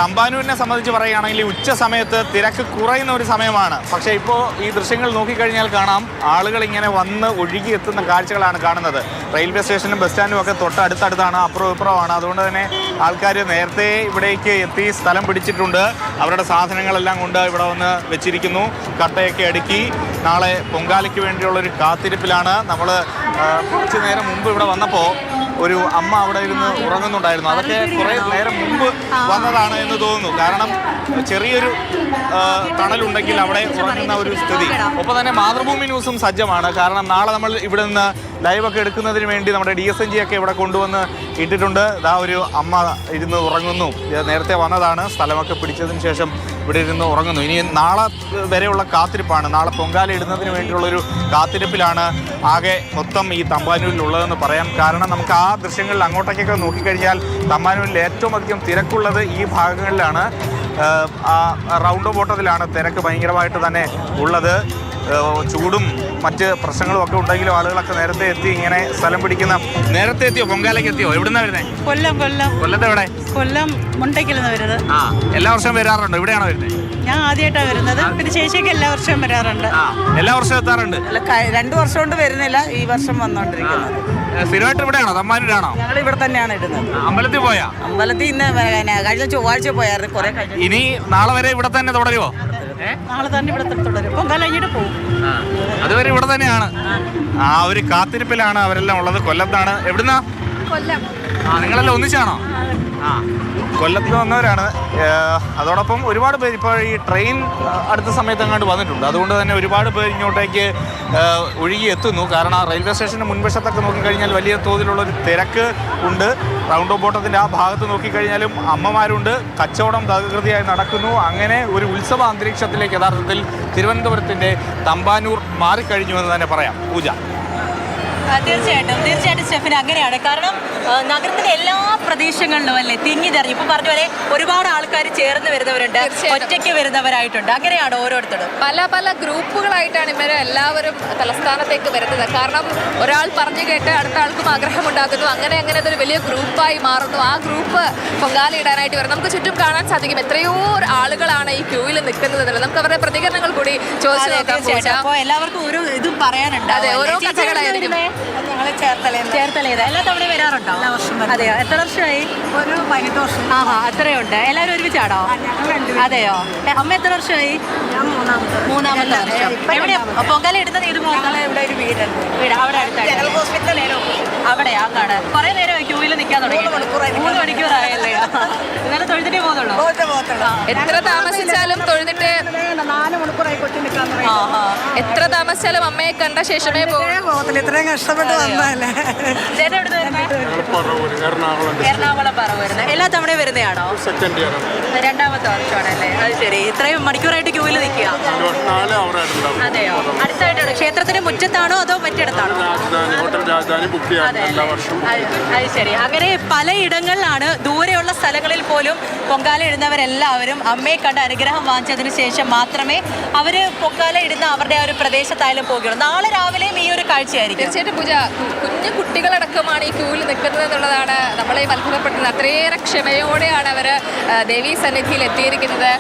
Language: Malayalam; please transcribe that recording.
തമ്പാനൂരിനെ സംബന്ധിച്ച് പറയുകയാണെങ്കിൽ ഉച്ച സമയത്ത് തിരക്ക് കുറയുന്ന ഒരു സമയമാണ്. പക്ഷേ ഇപ്പോൾ ഈ ദൃശ്യങ്ങൾ നോക്കിക്കഴിഞ്ഞാൽ കാണാം ആളുകൾ ഇങ്ങനെ വന്ന് ഒഴുകി എത്തുന്ന കാഴ്ചകളാണ് കാണുന്നത്. റെയിൽവേ സ്റ്റേഷനും ബസ് സ്റ്റാൻഡും ഒക്കെ തൊട്ടടുത്തടുത്താണ്, അപ്പുറം ഇപ്പുറമാണ്. അതുകൊണ്ട് തന്നെ ആൾക്കാർ നേരത്തെ ഇവിടേക്ക് എത്തി സ്ഥലം പിടിച്ചിട്ടുണ്ട്. അവരുടെ സാധനങ്ങളെല്ലാം കൊണ്ട് ഇവിടെ വന്ന് വെച്ചിരിക്കുന്നു. കട്ടയൊക്കെ അടുക്കി നാളെ പൊങ്കാലയ്ക്ക് വേണ്ടിയുള്ളൊരു കാത്തിരിപ്പിലാണ്. നമ്മൾ കുറച്ച് നേരം മുമ്പ് ഇവിടെ വന്നപ്പോൾ ഒരു അമ്മ അവിടെ ഇരുന്ന് ഉറങ്ങുന്നുണ്ടായിരുന്നു. അതൊക്കെ കുറേ നേരം മുമ്പ് വന്നതാണ് എന്ന് തോന്നുന്നു. കാരണം ചെറിയൊരു തണലുണ്ടെങ്കിൽ അവിടെ ഉറങ്ങുന്ന ഒരു സ്ഥിതി. ഒപ്പം തന്നെ മാതൃഭൂമി ന്യൂസും സജ്ജമാണ്. കാരണം നാളെ നമ്മൾ ഇവിടെ നിന്ന് ലൈവൊക്കെ എടുക്കുന്നതിന് വേണ്ടി നമ്മുടെ DSNG ഒക്കെ ഇവിടെ കൊണ്ടുവന്ന് ഇട്ടിട്ടുണ്ട്. ഇതാ ഒരു അമ്മ ഇരുന്ന് ഉറങ്ങുന്നു. നേരത്തെ വന്നതാണ്, സ്ഥലമൊക്കെ പിടിച്ചതിന് ശേഷം ഇവിടെ ഇരുന്ന് ഉറങ്ങുന്നു. ഇനി നാളെ വരെയുള്ള കാത്തിരിപ്പാണ്. നാളെ പൊങ്കാല ഇടുന്നതിന് വേണ്ടിയുള്ളൊരു കാത്തിരിപ്പിലാണ് ആകെ മൊത്തം ഈ തമ്പാനൂരിലുള്ളതെന്ന് പറയാം. കാരണം നമുക്ക് ആ ദൃശ്യങ്ങളിൽ അങ്ങോട്ടേക്കൊക്കെ നോക്കിക്കഴിഞ്ഞാൽ തമ്പാനൂരിൽ ഏറ്റവും അധികം തിരക്കുള്ളത് ഈ ഭാഗങ്ങളിലാണ്. ആ റൗണ്ട് ബോട്ടത്തിലാണ് തിരക്ക് ഭയങ്കരമായിട്ട് തന്നെ ഉള്ളത്. ചൂടും മറ്റ് പ്രശ്നങ്ങളും ഒക്കെ ഉണ്ടെങ്കിലും ആളുകളൊക്കെ നേരത്തെ എത്തി ഇങ്ങനെ സ്ഥലം പിടിക്കുന്ന. നേരത്തെ എത്തിയോ? പൊങ്കാലയ്ക്ക് എത്തിയോ? എവിടുന്നാ വരുന്നത്? കൊല്ലത്ത് എവിടെ? കൊല്ലം മുണ്ടയ്ക്കലെന്ന് വരുന്നത്. എല്ലാ വർഷവും വരാറുണ്ടോ? ഇവിടെയാണോ വരുന്നത്? ഞാൻ ആദ്യമായിട്ടാണ് വരുന്നത്. പിന്നെ ചേച്ചിയൊക്കെ എല്ലാ വർഷവും വരാറുണ്ട്. എല്ലാ വർഷവും എത്താറുണ്ട്? 2 വർഷം കൊണ്ട് വരുന്നില്ല, ഈ വർഷം വന്നോണ്ടിരിക്കുന്നത്. സ്ഥിരമായിട്ട് ഇവിടെയാണോ? തമ്പാനൂരാണോ? ഞങ്ങൾ ഇവിടെ തന്നെയാണ് ഇടുന്നത്. അമ്പലത്തിൽ പോയാ? അമ്പലത്തിൽ ഇന്ന് കഴിഞ്ഞ ചൊവ്വാഴ്ച പോയായിരുന്നു. കുറെ ഇനി നാളെ വരെ ഇവിടെ തന്നെ തുടരുമോ? നാളെ തന്നെ ഇവിടെ തുടരും. പൊങ്കാല കഴിഞ്ഞിട്ട് പോകും. അതുവരെ ഇവിടെ തന്നെയാണ്. ആ ഒരു കാത്തിരിപ്പിലാണ് അവരെല്ലാം ഉള്ളത്. കൊല്ലത്താണ്. എവിടുന്നാ? കൊല്ലം. നിങ്ങളെല്ലാം ഒന്നിച്ചാണോ? കൊല്ലത്ത് വന്നവരാണ്. അതോടൊപ്പം ഒരുപാട് പേര് ഇപ്പോൾ ഈ ട്രെയിൻ അടുത്ത സമയത്ത് അങ്ങോട്ട് വന്നിട്ടുണ്ട്. അതുകൊണ്ട് തന്നെ ഒരുപാട് പേര് ഇങ്ങോട്ടേക്ക് ഒഴുകി എത്തുന്നു. കാരണം റെയിൽവേ സ്റ്റേഷൻ്റെ മുൻവശത്തൊക്കെ നോക്കിക്കഴിഞ്ഞാൽ വലിയ തോതിലുള്ളൊരു തിരക്ക് ഉണ്ട്. റൗണ്ട് ബോട്ടത്തിൻ്റെ ആ ഭാഗത്ത് നോക്കിക്കഴിഞ്ഞാലും അമ്മമാരുണ്ട്. കച്ചവടം തകൃതിയായി നടക്കുന്നു. അങ്ങനെ ഒരു ഉത്സവ അന്തരീക്ഷത്തിലേക്ക് യഥാർത്ഥത്തിൽ തിരുവനന്തപുരത്തിൻ്റെ തമ്പാനൂർ മാറിക്കഴിഞ്ഞുവെന്ന് തന്നെ പറയാം. പൂജ തീർച്ചയായിട്ടും സ്റ്റെഫിന് അങ്ങനെയാണ്. കാരണം നഗരത്തിലെ എല്ലാ പ്രദേശങ്ങളിലും അല്ലേ തിങ്ങി തെറിഞ്ഞു. ഇപ്പൊ പറഞ്ഞ പോലെ ഒരുപാട് ആൾക്കാർ ചേർന്ന് വരുന്നവരുണ്ട്, ഒറ്റയ്ക്ക് വരുന്നവരായിട്ടുണ്ട്. അങ്ങനെയാണ് ഓരോരുത്തരും പല ഗ്രൂപ്പുകളായിട്ടാണ് ഇവരെ എല്ലാവരും തലസ്ഥാനത്തേക്ക് വരുന്നത്. കാരണം ഒരാൾ പറഞ്ഞു കേട്ട് അടുത്ത ആൾക്കും ആഗ്രഹമുണ്ടാകുന്നു. അങ്ങനെ അതൊരു വലിയ ഗ്രൂപ്പായി മാറുന്നു. ആ ഗ്രൂപ്പ് പൊങ്കാല ഇടാനായിട്ട് വരും. നമുക്ക് ചുറ്റും കാണാൻ സാധിക്കും എത്രയോ ആളുകളാണ് ഈ ക്യൂവിൽ നിൽക്കുന്നത്. നമുക്ക് അവരുടെ പ്രതികരണങ്ങൾ കൂടി ചോദിച്ചു നോക്കാം. അപ്പോൾ എല്ലാവർക്കും ഓരോ ഇതും പറയാനുണ്ട്. അതെ, ഓരോ കഥകളായിരിക്കും. ചേർത്തലേത് എല്ലാ തവണ വരാറുണ്ടോ? അതെയോ? എത്ര വർഷമായി? ഒരു 18 വർഷം. അത്രയുണ്ട്. എല്ലാവരും ഒരുമിച്ചാണോ? അതെയോ? അമ്മ എത്ര വർഷമായി? മൂന്നാമത്തെ വർഷം. എവിടെയാ പൊങ്കാല ഇടുന്നത്? ഇത് ഇവിടെ ഒരു വീടുണ്ട്. വീട് അവിടെ അടുത്തായിട്ട് ഹോസ്പിറ്റൽ അവിടെ അങ്ങാണ്. കുറെ നേരം ക്യൂവിൽ നിൽക്കാൻ തുടങ്ങി. 3 മണിക്കൂറായല്ലേ? എന്നാലും തൊഴുതിട്ടേ പോകുന്നുള്ളൂ. എത്ര താമസിച്ചാലും തൊഴുതിട്ട് 4 മണിക്കൂറായി കൊച്ചു നിൽക്കാൻ. എത്ര താമസിച്ചാലും അമ്മയെ കണ്ട ശേഷമേ പോകത്തില്ല. ഇത്രയും കഷ്ടപ്പെട്ട് വന്നതല്ലേ. എറണാകുളം പറവൂരുന്ന്. എല്ലാ തവണ വരുന്നതാണോ? രണ്ടാമത്തെ വർഷമാണല്ലേ? അത് ശരി. ഇത്രയും മണിക്കൂറായിട്ട് ക്യൂവിൽ നിൽക്കുക. അതെയോ? അടുത്തായിട്ടാണോ? ക്ഷേത്രത്തിന്റെ മുറ്റത്താണോ അതോ മറ്റിടത്താണോ? അത് ശരി. അങ്ങനെ പലയിടങ്ങളിലാണ്, ദൂരെയുള്ള സ്ഥലങ്ങളിൽ പോലും പൊങ്കാല ഇടുന്നവരെല്ലാവരും അമ്മയെ കണ്ട് അനുഗ്രഹം വാങ്ങിച്ചതിന് ശേഷം മാത്രമേ അവര് പൊങ്കാല ഇടുന്ന അവരുടെ ആ ഒരു പ്രദേശത്തായാലും പോകുകയുള്ളൂ. നാളെ രാവിലെയും ഈ ഒരു കാഴ്ചയായിരിക്കും. തീർച്ചയായിട്ടും പൂജ. കുഞ്ഞു കുട്ടികളടക്കമാണ് ഈ ക്യൂവിൽ നിൽക്കുന്നത് എന്നുള്ളതാണ് നമ്മളെ അത്ഭുതപ്പെടുന്നത്. അത്രയേറെ ക്ഷമയോടെയാണ് അവർ ദേവീ സന്നിധിയിൽ എത്തിയിരിക്കുന്നത്.